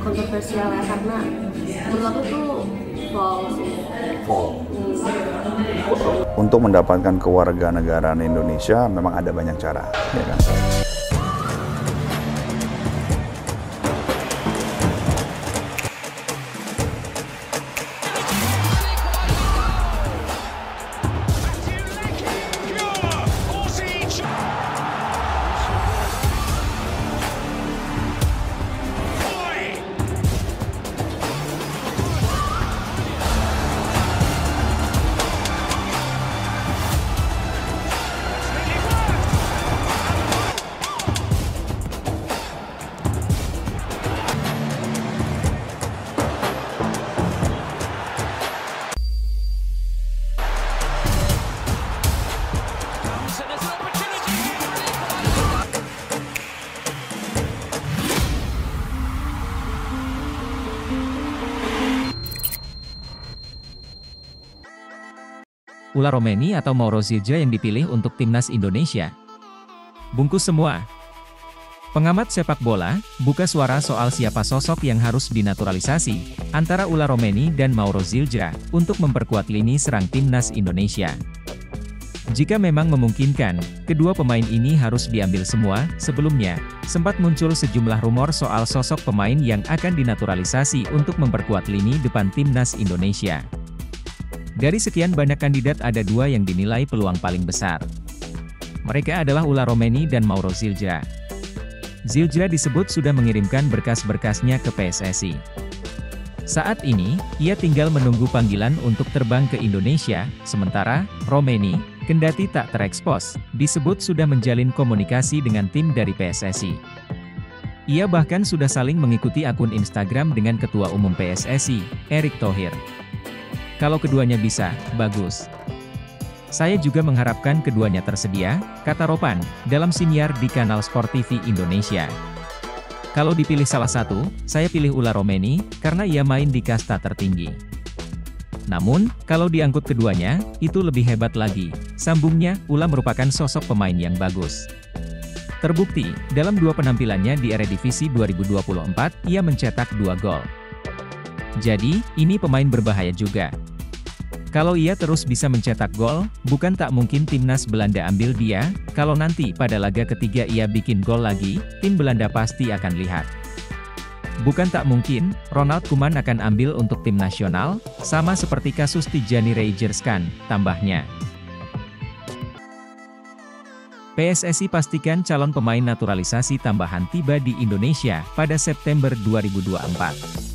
kontroversial ya, karena menurut aku tuh false sih. Untuk mendapatkan kewarganegaraan Indonesia memang ada banyak cara, ya kan? Ula Romeni atau Mauro Zildjian yang dipilih untuk timnas Indonesia. Bungkus semua. Pengamat sepak bola, buka suara soal siapa sosok yang harus dinaturalisasi, antara Ula Romeni dan Mauro Zildjian, untuk memperkuat lini serang timnas Indonesia. Jika memang memungkinkan, kedua pemain ini harus diambil semua. Sebelumnya, sempat muncul sejumlah rumor soal sosok pemain yang akan dinaturalisasi untuk memperkuat lini depan timnas Indonesia. Dari sekian banyak kandidat ada dua yang dinilai peluang paling besar. Mereka adalah Ula Romeni dan Mauro Zildjian. Zildjian disebut sudah mengirimkan berkas-berkasnya ke PSSI. Saat ini, ia tinggal menunggu panggilan untuk terbang ke Indonesia, sementara Romeni, kendati tak terekspos, disebut sudah menjalin komunikasi dengan tim dari PSSI. Ia bahkan sudah saling mengikuti akun Instagram dengan Ketua Umum PSSI, Erick Thohir. Kalau keduanya bisa, bagus. Saya juga mengharapkan keduanya tersedia, kata Ropan, dalam siniar di kanal Sport TV Indonesia. Kalau dipilih salah satu, saya pilih Ula Romeni, karena ia main di kasta tertinggi. Namun, kalau diangkut keduanya, itu lebih hebat lagi. Sambungnya, Ula merupakan sosok pemain yang bagus. Terbukti, dalam dua penampilannya di Eredivisie 2024, ia mencetak 2 gol. Jadi, ini pemain berbahaya juga. Kalau ia terus bisa mencetak gol, bukan tak mungkin timnas Belanda ambil dia. Kalau nanti pada laga ketiga ia bikin gol lagi, tim Belanda pasti akan lihat. Bukan tak mungkin, Ronald Koeman akan ambil untuk tim nasional, sama seperti kasus Tijani Reijers-Khan, tambahnya. PSSI pastikan calon pemain naturalisasi tambahan tiba di Indonesia pada September 2024.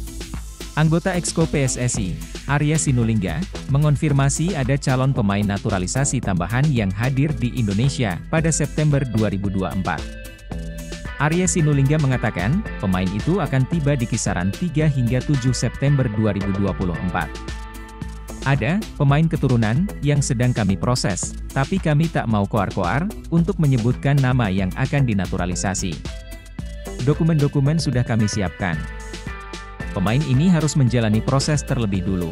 Anggota Exco PSSI, Arya Sinulinga, mengonfirmasi ada calon pemain naturalisasi tambahan yang hadir di Indonesia pada September 2024. Arya Sinulinga mengatakan, pemain itu akan tiba di kisaran 3 hingga 7 September 2024. Ada pemain keturunan yang sedang kami proses, tapi kami tak mau koar-koar untuk menyebutkan nama yang akan dinaturalisasi. Dokumen-dokumen sudah kami siapkan. Pemain ini harus menjalani proses terlebih dulu.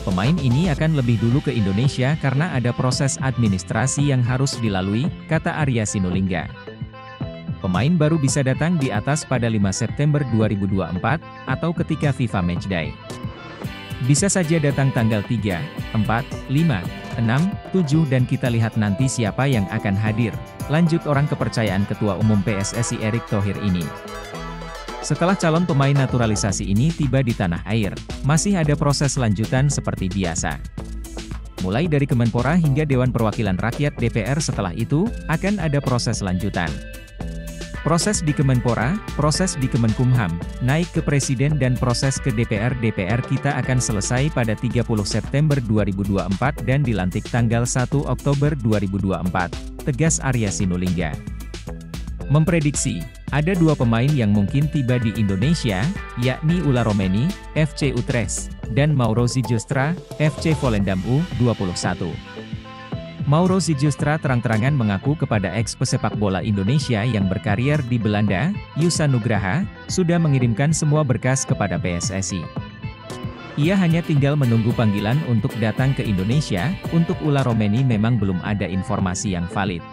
Pemain ini akan lebih dulu ke Indonesia karena ada proses administrasi yang harus dilalui, kata Arya Sinulinga. Pemain baru bisa datang di atas pada 5 September 2024, atau ketika FIFA Matchday. Bisa saja datang tanggal 3, 4, 5, 6, 7 dan kita lihat nanti siapa yang akan hadir, lanjut orang kepercayaan Ketua Umum PSSI Erick Thohir ini. Setelah calon pemain naturalisasi ini tiba di tanah air, masih ada proses lanjutan seperti biasa. Mulai dari Kemenpora hingga Dewan Perwakilan Rakyat DPR, setelah itu, akan ada proses lanjutan. Proses di Kemenpora, proses di Kemenkumham, naik ke Presiden dan proses ke DPR. DPR kita akan selesai pada 30 September 2024 dan dilantik tanggal 1 Oktober 2024, tegas Arya Sinulinga. Memprediksi, ada dua pemain yang mungkin tiba di Indonesia, yakni Ula Romeni, FC Utrecht, dan Mauro Zildjian, FC Volendam U21. Mauro Zildjian terang-terangan mengaku kepada ex-pesepak bola Indonesia yang berkarier di Belanda, Yusa Nugraha, sudah mengirimkan semua berkas kepada PSSI. Ia hanya tinggal menunggu panggilan untuk datang ke Indonesia. Untuk Ula Romeni memang belum ada informasi yang valid.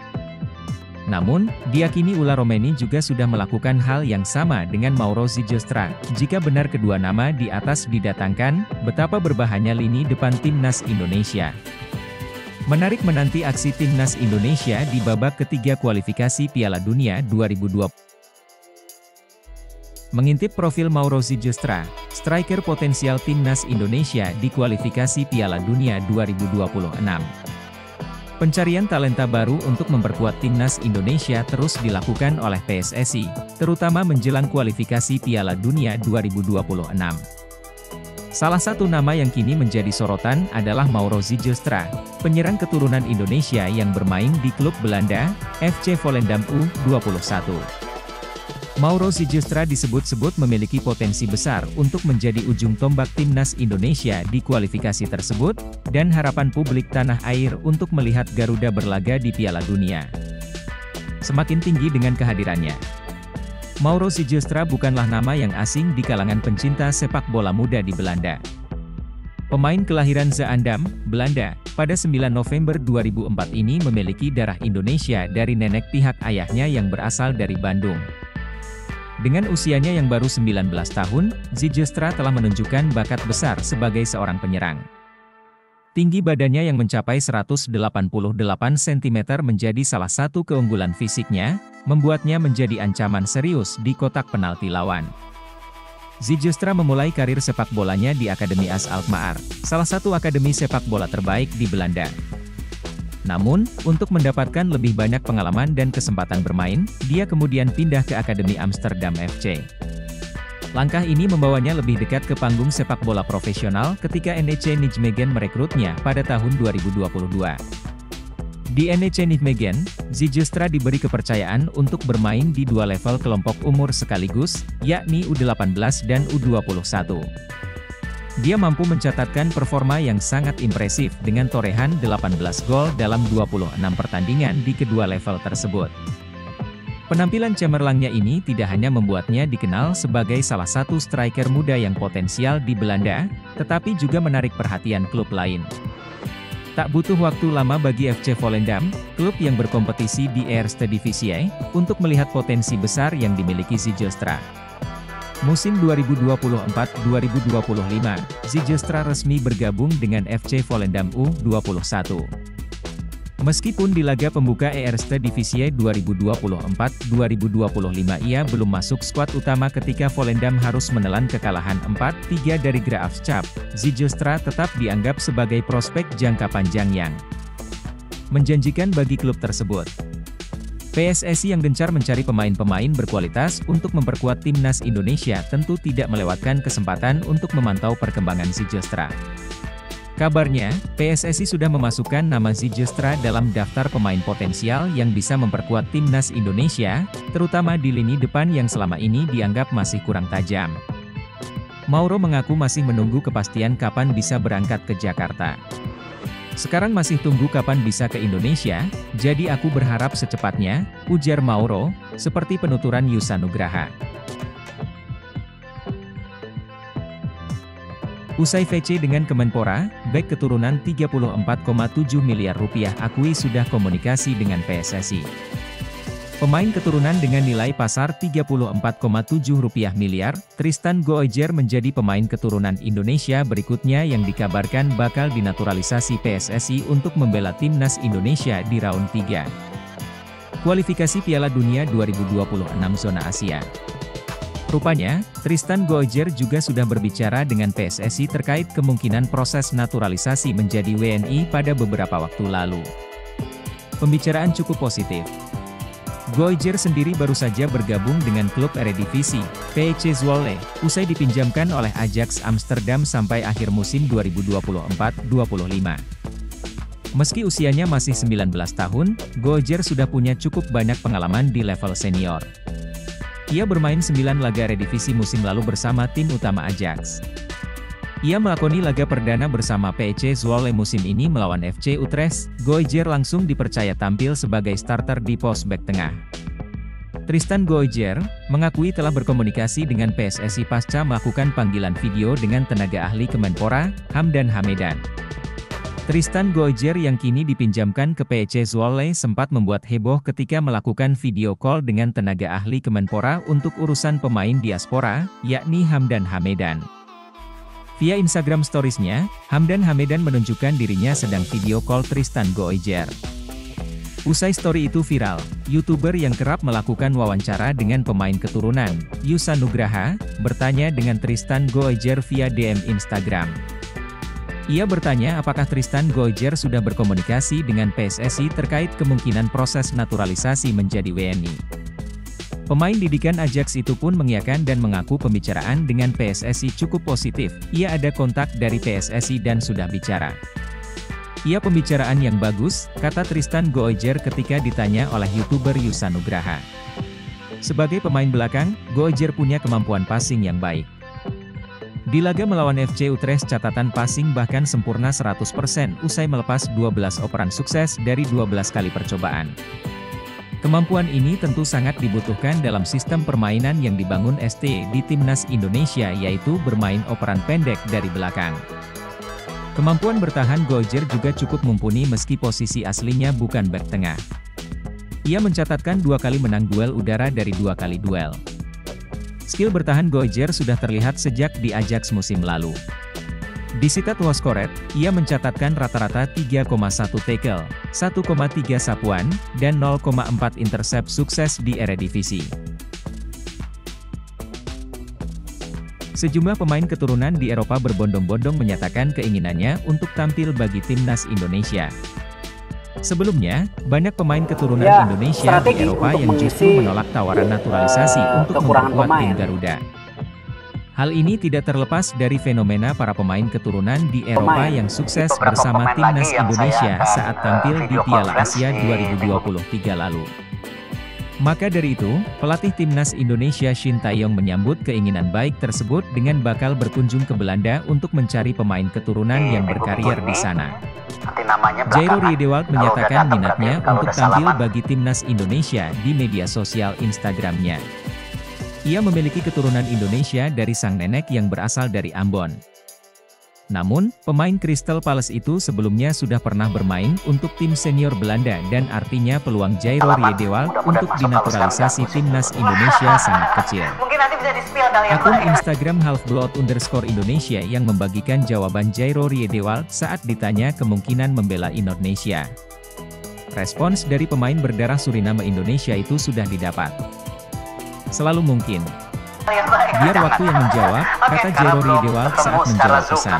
Namun, diyakini Ulla Romeni juga sudah melakukan hal yang sama dengan Mauro Zigestra. Jika benar kedua nama di atas didatangkan, betapa berbahannya lini depan timnas Indonesia. Menarik menanti aksi timnas Indonesia di babak ketiga kualifikasi Piala Dunia 2020. Mengintip profil Mauro Zigestra, striker potensial timnas Indonesia di kualifikasi Piala Dunia 2026. Pencarian talenta baru untuk memperkuat timnas Indonesia terus dilakukan oleh PSSI, terutama menjelang kualifikasi Piala Dunia 2026. Salah satu nama yang kini menjadi sorotan adalah Mauro Zigestra, penyerang keturunan Indonesia yang bermain di klub Belanda, FC Volendam U21. Mauro Zigestra disebut-sebut memiliki potensi besar untuk menjadi ujung tombak timnas Indonesia di kualifikasi tersebut, dan harapan publik tanah air untuk melihat Garuda berlaga di Piala Dunia semakin tinggi dengan kehadirannya. Mauro Zigestra bukanlah nama yang asing di kalangan pencinta sepak bola muda di Belanda. Pemain kelahiran Zaandam, Belanda, pada 9 November 2004 ini memiliki darah Indonesia dari nenek pihak ayahnya yang berasal dari Bandung. Dengan usianya yang baru 19 tahun, Zigestra telah menunjukkan bakat besar sebagai seorang penyerang. Tinggi badannya yang mencapai 188 cm menjadi salah satu keunggulan fisiknya, membuatnya menjadi ancaman serius di kotak penalti lawan. Zigestra memulai karir sepak bolanya di Akademi AS Alkmaar, salah satu akademi sepak bola terbaik di Belanda. Namun, untuk mendapatkan lebih banyak pengalaman dan kesempatan bermain, dia kemudian pindah ke Akademi Amsterdam FC. Langkah ini membawanya lebih dekat ke panggung sepak bola profesional ketika NEC Nijmegen merekrutnya pada tahun 2022. Di NEC Nijmegen, Zigestra diberi kepercayaan untuk bermain di dua level kelompok umur sekaligus, yakni U18 dan U21. Dia mampu mencatatkan performa yang sangat impresif dengan torehan 18 gol dalam 26 pertandingan di kedua level tersebut. Penampilan cemerlangnya ini tidak hanya membuatnya dikenal sebagai salah satu striker muda yang potensial di Belanda, tetapi juga menarik perhatian klub lain. Tak butuh waktu lama bagi FC Volendam, klub yang berkompetisi di Eerste Divisie, untuk melihat potensi besar yang dimiliki Zigestra. Musim 2024-2025, Zigestra resmi bergabung dengan FC Volendam U21. Meskipun di laga pembuka Eerste Divisie 2024-2025 ia belum masuk skuad utama ketika Volendam harus menelan kekalahan 4-3 dari Graafschap, Zigestra tetap dianggap sebagai prospek jangka panjang yang menjanjikan bagi klub tersebut. PSSI yang gencar mencari pemain-pemain berkualitas untuk memperkuat timnas Indonesia tentu tidak melewatkan kesempatan untuk memantau perkembangan Zigestra. Kabarnya, PSSI sudah memasukkan nama Zigestra dalam daftar pemain potensial yang bisa memperkuat timnas Indonesia, terutama di lini depan yang selama ini dianggap masih kurang tajam. Mauro mengaku masih menunggu kepastian kapan bisa berangkat ke Jakarta. Sekarang masih tunggu kapan bisa ke Indonesia, jadi aku berharap secepatnya, ujar Mauro, seperti penuturan Yusa Nugraha. Usai VC dengan Kemenpora, bek keturunan 34,7 miliar rupiah akui sudah komunikasi dengan PSSI. Pemain keturunan dengan nilai pasar 34,7 rupiah miliar, Tristan Goijer menjadi pemain keturunan Indonesia berikutnya yang dikabarkan bakal dinaturalisasi PSSI untuk membela timnas Indonesia di round 3 kualifikasi Piala Dunia 2026 zona Asia. Rupanya, Tristan Goijer juga sudah berbicara dengan PSSI terkait kemungkinan proses naturalisasi menjadi WNI pada beberapa waktu lalu. Pembicaraan cukup positif. Goijer sendiri baru saja bergabung dengan klub Eredivisie, PEC Zwolle, usai dipinjamkan oleh Ajax Amsterdam sampai akhir musim 2024-25. Meski usianya masih 19 tahun, Goijer sudah punya cukup banyak pengalaman di level senior. Ia bermain 9 laga Eredivisie musim lalu bersama tim utama Ajax. Ia melakoni laga perdana bersama PEC Zwolle musim ini melawan FC Utrecht. Goijer langsung dipercaya tampil sebagai starter di pos bek tengah. Tristan Goijer mengakui telah berkomunikasi dengan PSSI pasca melakukan panggilan video dengan tenaga ahli Kemenpora, Hamdan Hamedan. Tristan Goijer yang kini dipinjamkan ke PEC Zwolle sempat membuat heboh ketika melakukan video call dengan tenaga ahli Kemenpora untuk urusan pemain diaspora, yakni Hamdan Hamedan. Via Instagram Stories-nya, Hamdan Hamedan menunjukkan dirinya sedang video call Tristan Goijer. Usai story itu viral, YouTuber yang kerap melakukan wawancara dengan pemain keturunan, Yusa Nugraha, bertanya dengan Tristan Goijer via DM Instagram. Ia bertanya apakah Tristan Goijer sudah berkomunikasi dengan PSSI terkait kemungkinan proses naturalisasi menjadi WNI. Pemain didikan Ajax itu pun mengiyakan dan mengaku pembicaraan dengan PSSI cukup positif. Ia ada kontak dari PSSI dan sudah bicara. Ia pembicaraan yang bagus, kata Tristan Goijer ketika ditanya oleh YouTuber Yusa Nugraha. Sebagai pemain belakang, Goijer punya kemampuan passing yang baik. Di laga melawan FC Utrecht catatan passing bahkan sempurna 100% usai melepas 12 operan sukses dari 12 kali percobaan. Kemampuan ini tentu sangat dibutuhkan dalam sistem permainan yang dibangun ST di Timnas Indonesia yaitu bermain operan pendek dari belakang. Kemampuan bertahan Goijer juga cukup mumpuni meski posisi aslinya bukan bek tengah. Ia mencatatkan 2 kali menang duel udara dari 2 kali duel. Skill bertahan Goijer sudah terlihat sejak di Ajax musim lalu. Di Sitat Woskoret, ia mencatatkan rata-rata 3,1 tackle, 1,3 sapuan, dan 0,4 intercept sukses di Eredivisie. Sejumlah pemain keturunan di Eropa berbondong-bondong menyatakan keinginannya untuk tampil bagi Timnas Indonesia. Sebelumnya, banyak pemain keturunan Indonesia di Eropa yang justru menolak tawaran naturalisasi untuk memperkuat tim Garuda. Hal ini tidak terlepas dari fenomena para pemain keturunan di Eropa yang sukses bersama Timnas Indonesia saat tampil di Piala Asia 2023 lalu. Maka dari itu, pelatih Timnas Indonesia Shin Tae-yong menyambut keinginan baik tersebut dengan bakal berkunjung ke Belanda untuk mencari pemain keturunan yang berkarir di sana. Jairo Riedewald menyatakan minatnya untuk tampil bagi Timnas Indonesia di media sosial Instagram-nya. Ia memiliki keturunan Indonesia dari sang nenek yang berasal dari Ambon. Namun, pemain Crystal Palace itu sebelumnya sudah pernah bermain untuk tim senior Belanda dan artinya peluang Jairo Riedewald untuk dinaturalisasi Timnas Indonesia sangat kecil. Akun Instagram @halfblood_Indonesia yang membagikan jawaban Jairo Riedewald saat ditanya kemungkinan membela Indonesia. Respons dari pemain berdarah Suriname Indonesia itu sudah didapat. Selalu mungkin. Biar waktu yang menjawab, kata Jairo Riedewald saat menjawab pesan.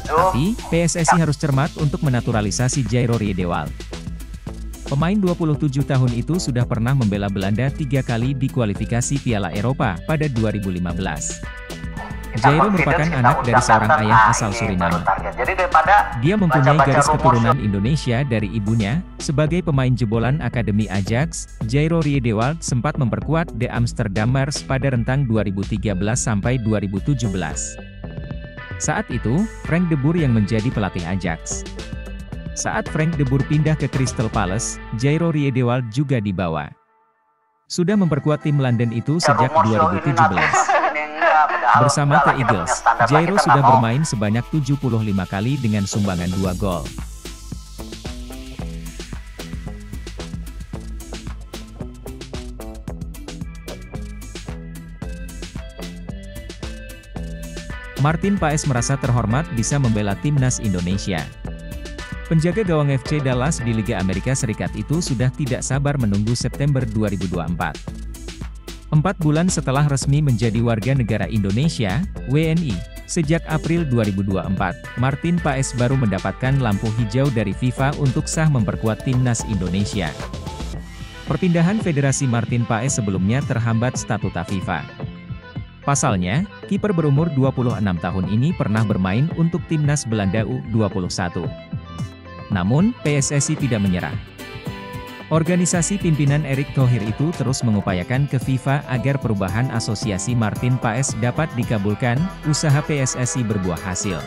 Tapi, PSSI harus cermat untuk menaturalisasi Jairo Riedewald. Pemain 27 tahun itu sudah pernah membela Belanda 3 kali di kualifikasi Piala Eropa pada 2015. Jairo merupakan anak dari seorang ayah asal Suriname. Dia mempunyai garis keturunan Indonesia dari ibunya. Sebagai pemain jebolan Akademi Ajax, Jairo Riedewald sempat memperkuat The Amsterdammers pada rentang 2013 sampai 2017. Saat itu, Frank de Boer yang menjadi pelatih Ajax. Saat Frank de Boer pindah ke Crystal Palace, Jairo Riedewald juga dibawa. Sudah memperkuat tim London itu sejak 2017. Bersama The Eagles, Jairo sudah bermain sebanyak 75 kali dengan sumbangan 2 gol. Martin Paes merasa terhormat bisa membela Timnas Indonesia. Penjaga gawang FC Dallas di Liga Amerika Serikat itu sudah tidak sabar menunggu September 2024. 4 bulan setelah resmi menjadi warga negara Indonesia, WNI, sejak April 2024, Martin Paes baru mendapatkan lampu hijau dari FIFA untuk sah memperkuat Timnas Indonesia. Perpindahan Federasi Martin Paes sebelumnya terhambat statuta FIFA. Pasalnya, kiper berumur 26 tahun ini pernah bermain untuk Timnas Belanda U21. Namun, PSSI tidak menyerah. Organisasi pimpinan Erick Thohir itu terus mengupayakan ke FIFA agar perubahan asosiasi Martin Paes dapat dikabulkan, usaha PSSI berbuah hasil.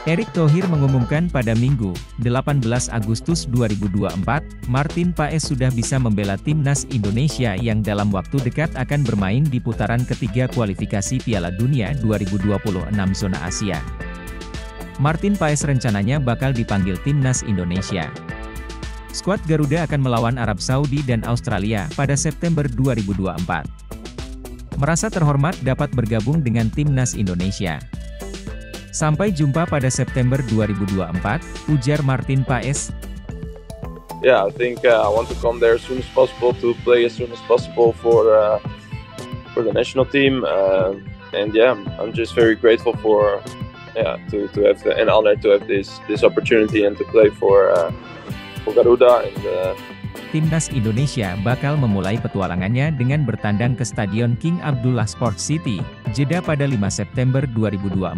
Erick Thohir mengumumkan pada Minggu, 18 Agustus 2024, Martin Paes sudah bisa membela Timnas Indonesia yang dalam waktu dekat akan bermain di putaran ketiga kualifikasi Piala Dunia 2026 zona Asia. Martin Paes rencananya bakal dipanggil timnas Indonesia. Skuad Garuda akan melawan Arab Saudi dan Australia pada September 2024. Merasa terhormat dapat bergabung dengan timnas Indonesia. Sampai jumpa pada September 2024, ujar Martin Paes. Yeah, I think I want to come there as soon as possible to play as soon as possible for the national team, and yeah, I'm just very grateful for to have an honor to have this opportunity and to play for Garuda. And Timnas Indonesia bakal memulai petualangannya dengan bertandang ke Stadion King Abdullah Sports City, Jeddah pada 5 September 2024.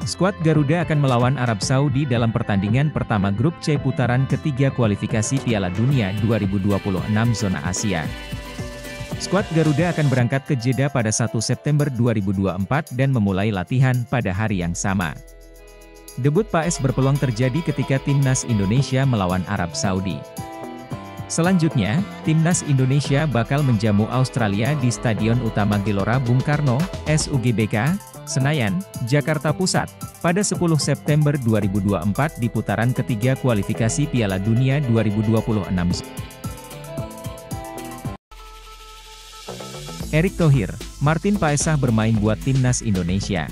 Skuad Garuda akan melawan Arab Saudi dalam pertandingan pertama grup C putaran ketiga kualifikasi Piala Dunia 2026 zona Asia. Skuad Garuda akan berangkat ke Jeddah pada 1 September 2024 dan memulai latihan pada hari yang sama. Debut Paes berpeluang terjadi ketika Timnas Indonesia melawan Arab Saudi. Selanjutnya, Timnas Indonesia bakal menjamu Australia di Stadion Utama Gelora Bung Karno, SUGBK, Senayan, Jakarta Pusat, pada 10 September 2024 di putaran ketiga kualifikasi Piala Dunia 2026. Erick Thohir, Martin Paes bermain buat Timnas Indonesia.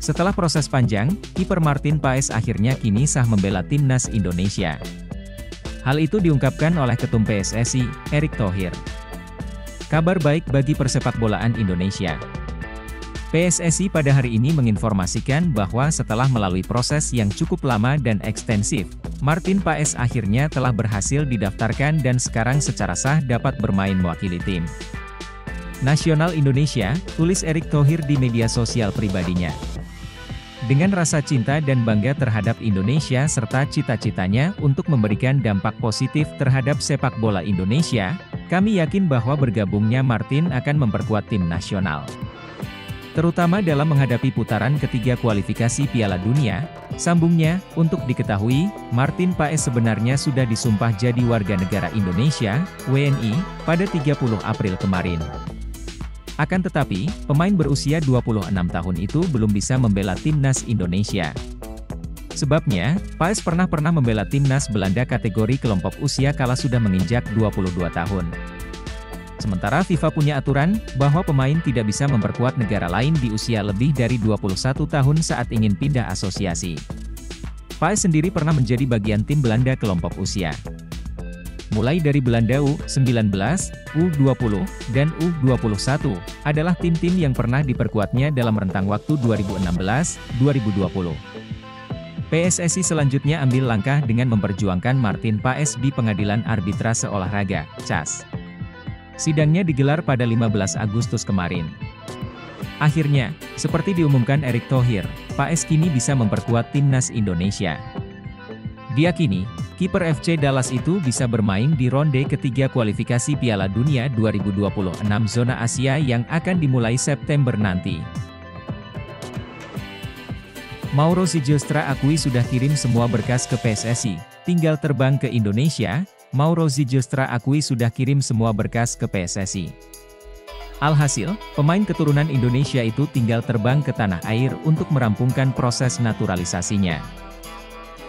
Setelah proses panjang, kiper Martin Paes akhirnya kini sah membela Timnas Indonesia. Hal itu diungkapkan oleh Ketum PSSI, Erick Thohir. Kabar baik bagi persepakbolaan Indonesia. PSSI pada hari ini menginformasikan bahwa setelah melalui proses yang cukup lama dan ekstensif, Martin Paes akhirnya telah berhasil didaftarkan dan sekarang secara sah dapat bermain mewakili tim nasional Indonesia, tulis Erick Thohir di media sosial pribadinya. Dengan rasa cinta dan bangga terhadap Indonesia serta cita-citanya untuk memberikan dampak positif terhadap sepak bola Indonesia, kami yakin bahwa bergabungnya Martin akan memperkuat tim nasional. Terutama dalam menghadapi putaran ketiga kualifikasi Piala Dunia, sambungnya, untuk diketahui, Martin Paes sebenarnya sudah disumpah jadi warga negara Indonesia, WNI, pada 30 April kemarin. Akan tetapi, pemain berusia 26 tahun itu belum bisa membela timnas Indonesia. Sebabnya, Paes pernah membela timnas Belanda kategori kelompok usia kala sudah menginjak 22 tahun. Sementara FIFA punya aturan, bahwa pemain tidak bisa memperkuat negara lain di usia lebih dari 21 tahun saat ingin pindah asosiasi. Paes sendiri pernah menjadi bagian tim Belanda kelompok usia. Mulai dari Belanda U19, U20, dan U21, adalah tim-tim yang pernah diperkuatnya dalam rentang waktu 2016-2020. PSSI selanjutnya ambil langkah dengan memperjuangkan Martin Paes di Pengadilan Arbitrase Olahraga, CAS. Sidangnya digelar pada 15 Agustus kemarin. Akhirnya, seperti diumumkan Erick Thohir, Paes kini bisa memperkuat timnas Indonesia. Diyakini, kiper FC Dallas itu bisa bermain di ronde ketiga kualifikasi Piala Dunia 2026 zona Asia yang akan dimulai September nanti. Mauro Ziljestra akui sudah kirim semua berkas ke PSSI, tinggal terbang ke Indonesia. Mauro Ziljestra akui sudah kirim semua berkas ke PSSI. Alhasil, pemain keturunan Indonesia itu tinggal terbang ke tanah air untuk merampungkan proses naturalisasinya.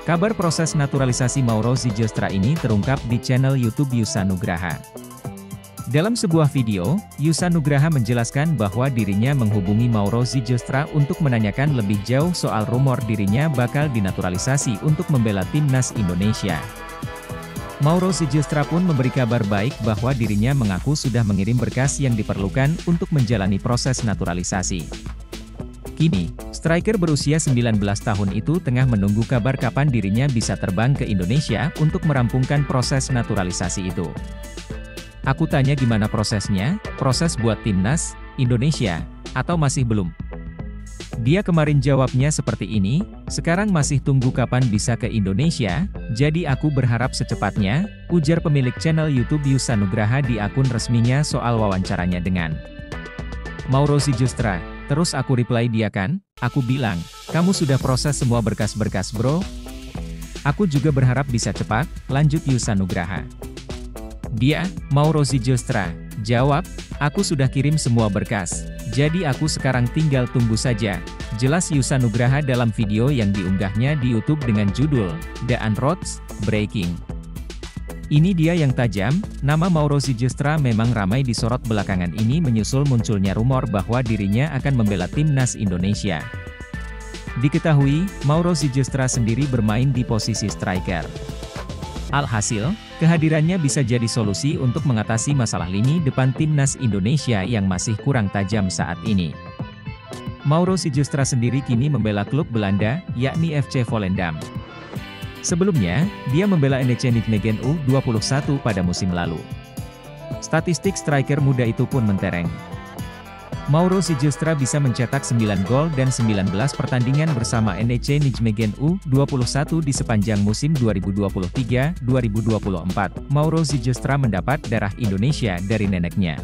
Kabar proses naturalisasi Mauro Ziljestra ini terungkap di channel YouTube Yusa Nugraha. Dalam sebuah video, Yusa Nugraha menjelaskan bahwa dirinya menghubungi Mauro Ziljestra untuk menanyakan lebih jauh soal rumor dirinya bakal dinaturalisasi untuk membela timnas Indonesia. Mauro Ziljestra pun memberi kabar baik bahwa dirinya mengaku sudah mengirim berkas yang diperlukan untuk menjalani proses naturalisasi. Kini, striker berusia 19 tahun itu tengah menunggu kabar kapan dirinya bisa terbang ke Indonesia untuk merampungkan proses naturalisasi itu. Aku tanya gimana prosesnya, proses buat timnas Indonesia, atau masih belum? Dia kemarin jawabnya seperti ini, sekarang masih tunggu kapan bisa ke Indonesia, jadi aku berharap secepatnya, ujar pemilik channel YouTube Yusa Nugraha di akun resminya soal wawancaranya dengan Mauro Ziljestra. Terus aku reply dia kan, aku bilang, kamu sudah proses semua berkas-berkas bro? Aku juga berharap bisa cepat, lanjut Yusa Nugraha. Dia, Mauro Ziljestra, jawab, aku sudah kirim semua berkas, Jadi aku sekarang tinggal tunggu saja, jelas Yusa Nugraha dalam video yang diunggahnya di YouTube dengan judul, The Unroads, Breaking. Ini dia yang tajam, nama Mauro Zylstra memang ramai disorot belakangan ini menyusul munculnya rumor bahwa dirinya akan membela timnas Indonesia. Diketahui, Mauro Zylstra sendiri bermain di posisi striker. Alhasil, kehadirannya bisa jadi solusi untuk mengatasi masalah lini depan timnas Indonesia yang masih kurang tajam saat ini. Mauro Zylstra sendiri kini membela klub Belanda, yakni FC Volendam. Sebelumnya, dia membela NEC Nijmegen U21 pada musim lalu. Statistik striker muda itu pun mentereng. Mauro Zylstra bisa mencetak 9 gol dan 19 pertandingan bersama NEC Nijmegen U21 di sepanjang musim 2023-2024. Mauro Zylstra mendapat darah Indonesia dari neneknya.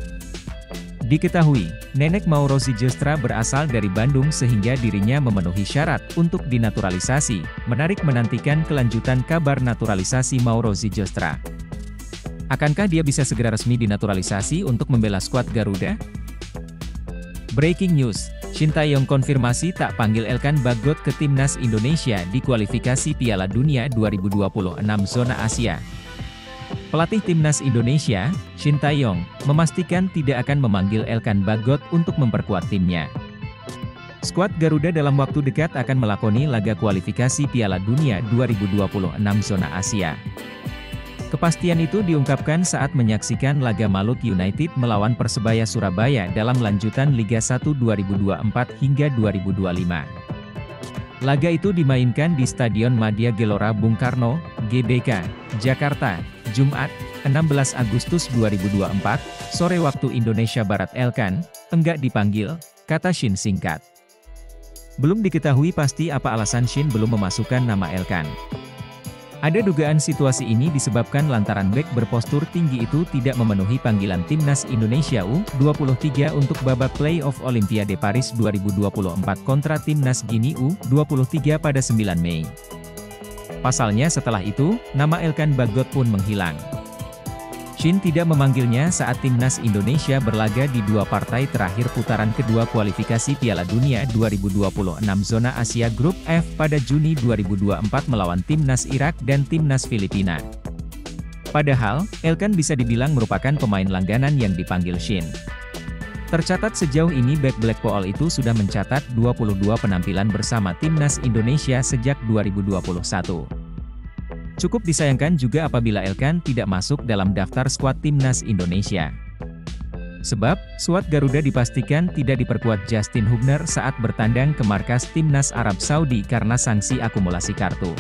Diketahui, nenek Mauro Zylstra berasal dari Bandung sehingga dirinya memenuhi syarat untuk dinaturalisasi. Menarik menantikan kelanjutan kabar naturalisasi Mauro Zylstra. Akankah dia bisa segera resmi dinaturalisasi untuk membela skuad Garuda? Breaking news, Shin Tae-yong konfirmasi tak panggil Elkan Bagot ke timnas Indonesia di kualifikasi Piala Dunia 2026 zona Asia. Pelatih timnas Indonesia, Shin Tae-yong, memastikan tidak akan memanggil Elkan Bagot untuk memperkuat timnya. Skuad Garuda dalam waktu dekat akan melakoni laga kualifikasi Piala Dunia 2026 zona Asia. Kepastian itu diungkapkan saat menyaksikan laga Maluku United melawan Persebaya Surabaya dalam lanjutan Liga 1 2024 hingga 2025. Laga itu dimainkan di Stadion Madia Gelora Bung Karno, GBK, Jakarta, Jumat, 16 Agustus 2024, sore waktu Indonesia Barat. Elkan enggak dipanggil, kata Shin singkat. Belum diketahui pasti apa alasan Shin belum memasukkan nama Elkan. Ada dugaan situasi ini disebabkan lantaran bek berpostur tinggi itu tidak memenuhi panggilan timnas Indonesia U23 untuk babak play-off Olimpiade Paris 2024 kontra timnas Guinea U23 pada 9 Mei. Pasalnya setelah itu, nama Elkan Bagot pun menghilang. Shin tidak memanggilnya saat timnas Indonesia berlaga di dua partai terakhir putaran kedua kualifikasi Piala Dunia 2026 zona Asia Grup F pada Juni 2024 melawan timnas Irak dan timnas Filipina. Padahal, Elkan bisa dibilang merupakan pemain langganan yang dipanggil Shin. Tercatat sejauh ini bek Blackpool itu sudah mencatat 22 penampilan bersama timnas Indonesia sejak 2021. Cukup disayangkan juga apabila Elkan tidak masuk dalam daftar skuad timnas Indonesia. Sebab, skuad Garuda dipastikan tidak diperkuat Justin Hubner saat bertandang ke markas timnas Arab Saudi karena sanksi akumulasi kartu.